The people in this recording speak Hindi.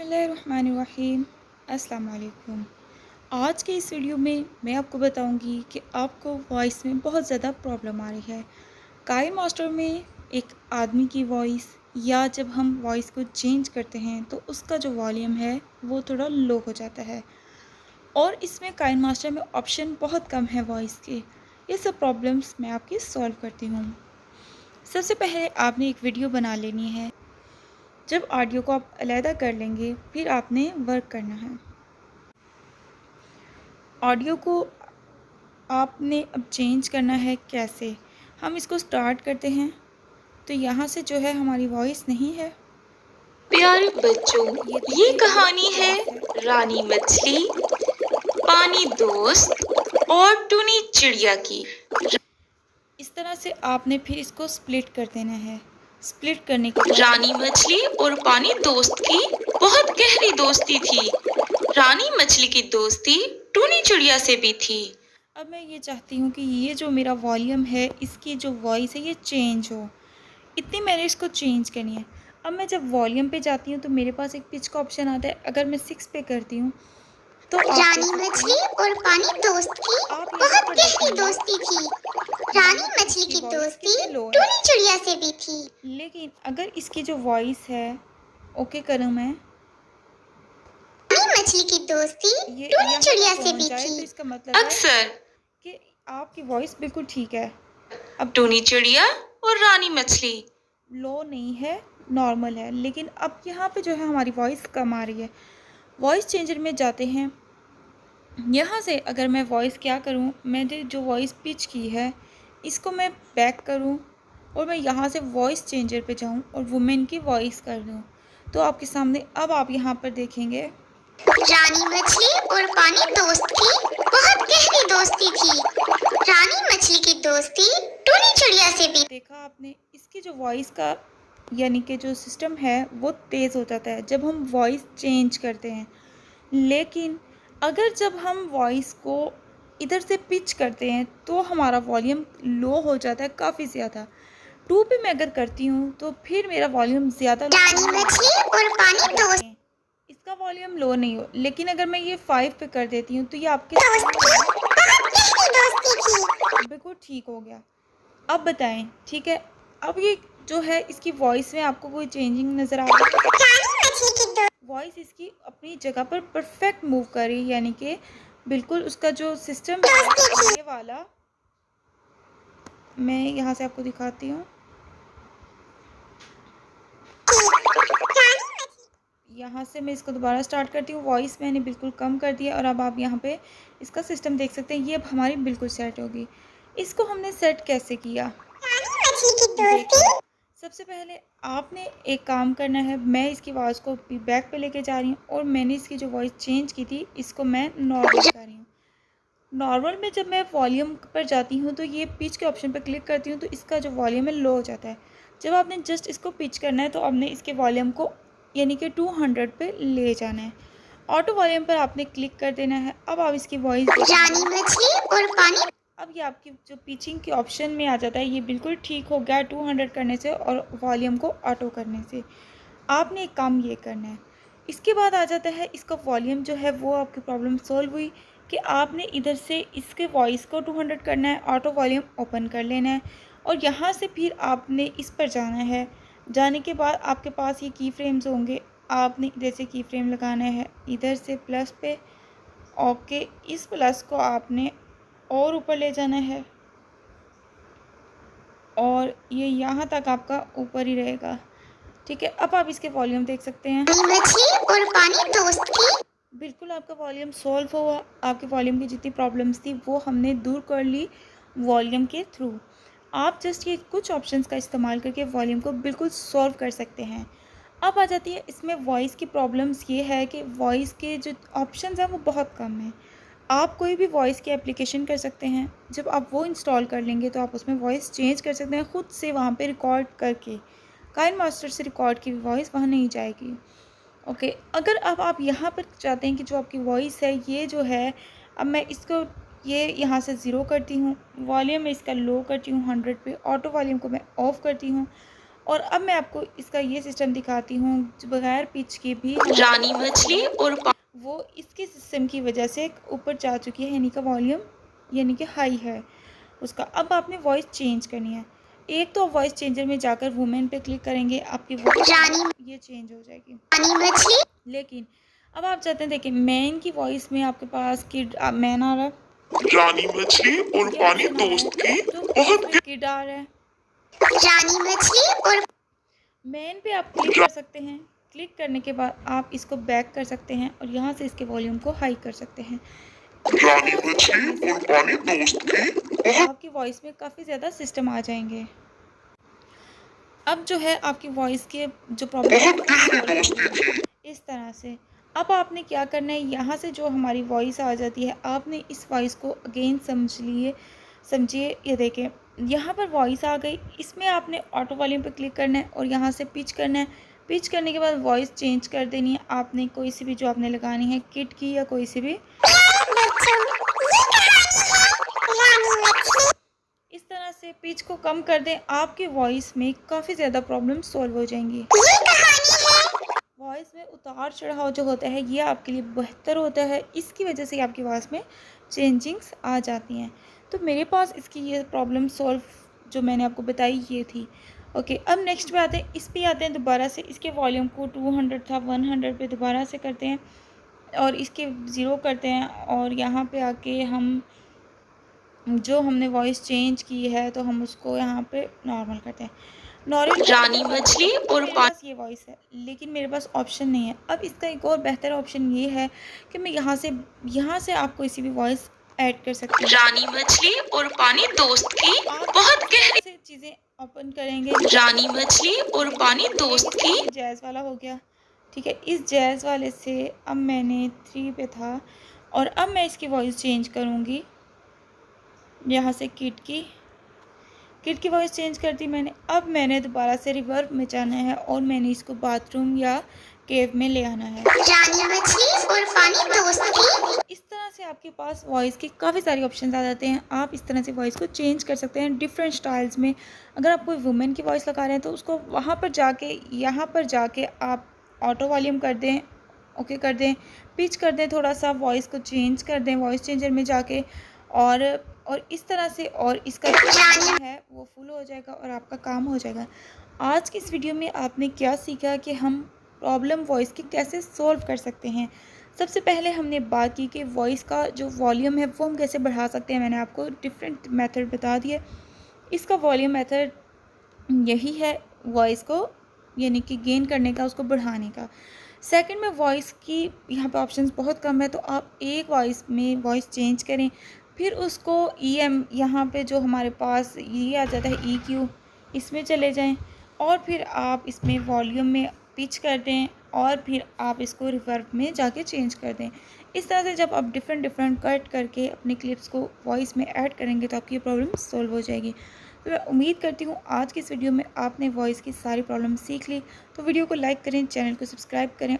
बिस्मिल्लाहिर्रहमानिर्रहीम। अस्सलाम वालेकुम। आज के इस वीडियो में मैं आपको बताऊंगी कि आपको वॉइस में बहुत ज़्यादा प्रॉब्लम आ रही है। काइन मास्टर में एक आदमी की वॉइस या जब हम वॉइस को चेंज करते हैं तो उसका जो वॉल्यूम है वो थोड़ा लो हो जाता है और इसमें काइन मास्टर में ऑप्शन बहुत कम है वॉइस के। ये सब प्रॉब्लम्स मैं आपकी सॉल्व करती हूँ। सबसे पहले आपने एक वीडियो बना लेनी है। जब ऑडियो को आप अलहदा कर लेंगे फिर आपने वर्क करना है। ऑडियो को आपने अब चेंज करना है कैसे, हम इसको स्टार्ट करते हैं। तो यहाँ से जो है हमारी वॉइस नहीं है। प्यारे बच्चों, ये ये देखिए कहानी है रानी मछली, पानी दोस्त और टूनी चिड़िया की। इस तरह से आपने फिर इसको स्प्लिट कर देना है। स्प्लिट करने के बाद रानी मछली और पानी दोस्त की बहुत गहरी दोस्ती थी। रानी मछली की दोस्ती टूनी चिड़िया से भी थी। अब मैं ये चाहती हूँ कि ये जो मेरा वॉल्यूम है, इसकी जो वॉइस है ये चेंज हो। इतनी मैंने इसको चेंज करनी है। अब मैं जब वॉल्यूम पे जाती हूँ तो मेरे पास एक पिच का ऑप्शन आता है। अगर मैं 6 पे करती हूँ तो रानी मछली और पानी दोस्त की बहुत गहरी दोस्ती थी। रानी मछली की दोस्ती टूनी चिड़िया से भी थी। लेकिन अगर इसकी जो वॉइस है, ओके करूँ मैं, रानी मछली की दोस्ती टूनी चिड़िया से भी थी। तो इसका मतलब अक्सर कि आपकी वॉइस बिल्कुल ठीक है। अब टूनी चिड़िया और रानी मछली लो नहीं है, नॉर्मल है। लेकिन अब यहाँ पे जो है हमारी वॉइस कम आ रही है। वॉइस चेंजर में जाते हैं। यहाँ से अगर मैं वॉइस क्या करूँ, मैंने जो वॉइस पिच की है इसको मैं बैक करूँ और मैं यहाँ से वॉइस चेंजर पे जाऊँ और वुमेन की वॉइस कर दूँ तो आपके सामने अब आप यहाँ पर देखेंगे रानी मछली और पानी दोस्त की बहुत गहरी दोस्ती थी। रानी मछली की दोस्ती टूनी चिड़िया से भी। देखा आपने, इसकी जो वॉइस का यानी कि जो सिस्टम है वो तेज़ हो जाता है जब हम वॉइस चेंज करते हैं। लेकिन अगर जब हम वॉइस को इधर से पिच करते हैं तो हमारा वॉल्यूम लो हो जाता है काफ़ी ज़्यादा। 2 पे मैं अगर करती हूँ तो फिर मेरा वॉल्यूम ज़्यादा रानी मछली और पानी दोस्त इसका वॉल्यूम लो नहीं हो। लेकिन अगर मैं ये 5 पे कर देती हूँ तो ये आपके दोस्ती थी। बिल्कुल ठीक हो गया। अब बताएं, ठीक है। अब ये जो है इसकी वॉइस में आपको कोई चेंजिंग नज़र आ रही है? वॉइस इसकी अपनी जगह पर परफेक्ट मूव कर रही है, यानी कि बिल्कुल उसका जो सिस्टम है ये वाला। मैं यहाँ से आपको दिखाती हूँ। यहाँ से मैं इसको दोबारा स्टार्ट करती हूँ। वॉइस मैंने बिल्कुल कम कर दिया और अब आप यहाँ पे इसका सिस्टम देख सकते हैं। ये अब हमारी बिल्कुल सेट होगी। इसको हमने सेट कैसे किया? सबसे पहले आपने एक काम करना है। मैं इसकी आवाज़ को बैक पे लेके जा रही हूँ और मैंने इसकी जो वॉइस चेंज की थी इसको मैं नॉर्मल कर रही हूँ। नॉर्मल में जब मैं वॉल्यूम पर जाती हूँ तो ये पिच के ऑप्शन पर क्लिक करती हूँ तो इसका जो वॉल्यूम है लो हो जाता है। जब आपने जस्ट इसको पिच करना है तो आपने इसके वॉल्यूम को यानी कि 200 पे ले जाना है। ऑटो वॉल्यूम पर आपने क्लिक कर देना है। अब आप इसकी वॉइस रानी मछली और पानी। अब ये आपकी जो पिचिंग के ऑप्शन में आ जाता है, ये बिल्कुल ठीक हो गया 200 करने से और वॉल्यूम को ऑटो करने से। आपने एक काम ये करना है। इसके बाद आ जाता है इसका वॉल्यूम जो है वो आपकी प्रॉब्लम सॉल्व हुई कि आपने इधर से इसके वॉइस को 200 करना है, ऑटो वॉल्यूम ओपन कर लेना है और यहाँ से फिर आपने इस पर जाना है। जाने के बाद आपके पास ये की फ्रेम्स होंगे। आपने इधर से की फ्रेम लगाना है, इधर से प्लस पे। ओके, इस प्लस को आपने और ऊपर ले जाना है और ये यहाँ तक आपका ऊपर ही रहेगा, ठीक है। अब आप इसके वॉल्यूम देख सकते हैं। मछली और पानी दोस्त की बिल्कुल आपका वॉल्यूम सॉल्व हुआ। आपके वॉल्यूम की जितनी प्रॉब्लम्स थी वो हमने दूर कर ली वॉल्यूम के थ्रू। आप जस्ट ये कुछ ऑप्शंस का इस्तेमाल करके वॉल्यूम को बिल्कुल सॉल्व कर सकते हैं। अब आ जाती है इसमें वॉइस की प्रॉब्लम्स। ये है कि वॉइस के जो ऑप्शंस हैं वो बहुत कम हैं। आप कोई भी वॉइस की एप्लीकेशन कर सकते हैं। जब आप वो इंस्टॉल कर लेंगे तो आप उसमें वॉइस चेंज कर सकते हैं ख़ुद से वहाँ पे रिकॉर्ड करके। काइन मास्टर से रिकॉर्ड की वॉइस वहाँ नहीं जाएगी। ओके, अगर अब आप यहाँ पर चाहते हैं कि जो आपकी वॉइस है ये जो है, अब मैं इसको ये यहाँ से 0 करती हूँ, वॉल्यूम में इसका लो करती हूँ 100 पे, ऑटो वॉल्यूम को मैं ऑफ़ करती हूँ। और अब मैं आपको इसका ये सिस्टम दिखाती हूँ जो बगैर पिच के भी रानी मछली और वो इसके सिस्टम की वजह से ऊपर जा चुकी है, यानी कि वॉल्यूम यानी कि हाई है उसका। अब आपने वॉइस चेंज करनी है। एक तो वॉइस चेंजर में जाकर वुमेन पे क्लिक करेंगे, आपकी वॉइस ये चेंज हो जाएगी। रानी मछली लेकिन अब आप चाहते हैं, देखिए मैन की वॉइस में आपके पास किड मैन आ रहा है, रानी मछली और पानी दोस्त की बहुत किड आ रहा है। रानी मछली और मैन पे आप क्लिक कर सकते हैं। क्लिक करने के बाद आप इसको बैक कर सकते हैं और यहाँ से इसके वॉल्यूम को हाई कर सकते हैं। रानी मछली और पानी दोस्त की आपकी वॉइस में काफ़ी ज़्यादा सिस्टम आ जाएंगे। अब जो है आपकी वॉइस के जो प्रॉब्लम बहुत गहरी दोस्ती थी। इस तरह से अब आपने क्या करना है, यहाँ से जो हमारी वॉइस आ जाती है आपने इस वॉइस को अगेन समझिए। ये देखें यहाँ पर वॉइस आ गई, इसमें आपने ऑटो वॉल्यूम पे क्लिक करना है और यहाँ से पिच करना है। पिच करने के बाद वॉइस चेंज कर देनी है आपने, कोई सी भी जो आपने लगानी है, किड की या कोई सी भी। इस तरह से पिच को कम कर दें, आपकी वॉइस में काफ़ी ज़्यादा प्रॉब्लम सॉल्व हो जाएंगी। वॉइस में उतार चढ़ाव जो होता है ये आपके लिए बेहतर होता है, इसकी वजह से आपकी आवाज़ में चेंजिंग्स आ जाती हैं। तो मेरे पास इसकी ये प्रॉब्लम सॉल्व जो मैंने आपको बताई ये थी। ओके, अब नेक्स्ट पे आते हैं, इस पे आते हैं दोबारा से। इसके वॉल्यूम को 200 था 100 पे दोबारा से करते हैं और इसके 0 करते हैं और यहाँ पे आके हम जो हमने वॉइस चेंज की है तो हम उसको यहाँ पे नॉर्मल करते हैं। नॉर्मल रानी मछली और मेरे पास ये वॉइस है लेकिन मेरे पास ऑप्शन नहीं है। अब इसका एक और बेहतर ऑप्शन ये है कि मैं यहाँ से आप कोई सी भी वॉइस ऐड कर सकते हैं। रानी मछली और पानी दोस्त की बहुत गहरी से चीज़ें ओपन करेंगे। रानी मछली और पानी दोस्त की जैज़ वाला हो गया, ठीक है। इस जैज़ वाले से अब मैंने 3 पे था और अब मैं इसकी वॉइस चेंज करूँगी। यहाँ से किड की वॉइस चेंज कर दी मैंने। अब मैंने दोबारा से रिवर्ब में जाना है और मैंने इसको बाथरूम या केव में ले आना है। रानी मछली और पानी दोस्त की इस तरह से आपके पास वॉइस के काफ़ी सारे ऑप्शन आ जाते हैं। आप इस तरह से वॉइस को चेंज कर सकते हैं डिफरेंट स्टाइल्स में। अगर आप कोई वुमेन की वॉइस लगा रहे हैं तो उसको वहाँ पर जाके यहाँ पर जाके आप ऑटो वॉल्यूम कर दें, ओके कर दें, पिच कर दें, थोड़ा सा वॉइस को चेंज कर दें वॉइस चेंजर में जाके और इस तरह से और इसका जो है वो फुल हो जाएगा और आपका काम हो जाएगा। आज की इस वीडियो में आपने क्या सीखा कि हम प्रॉब्लम वॉइस की कैसे सॉल्व कर सकते हैं। सबसे पहले हमने बात की कि वॉइस का जो वॉल्यूम है वो हम कैसे बढ़ा सकते हैं। मैंने आपको डिफरेंट मेथड बता दिए। इसका वॉल्यूम मेथड यही है, वॉइस को यानी कि गेन करने का, उसको बढ़ाने का। सेकंड में वॉइस की यहाँ पे ऑप्शंस बहुत कम है तो आप एक वॉइस में वॉइस चेंज करें, फिर उसको यहाँ पे जो हमारे पास ये आ जाता है EQ, इसमें चले जाएं और फिर आप इसमें वॉल्यूम में पिच कर दें और फिर आप इसको रिवर्ब में जाके चेंज कर दें। इस तरह से जब आप डिफरेंट कट करके अपने क्लिप्स को वॉइस में ऐड करेंगे तो आपकी प्रॉब्लम सॉल्व हो जाएगी। तो मैं उम्मीद करती हूँ आज की इस वीडियो में आपने वॉइस की सारी प्रॉब्लम सीख ली। तो वीडियो को लाइक करें, चैनल को सब्सक्राइब करें।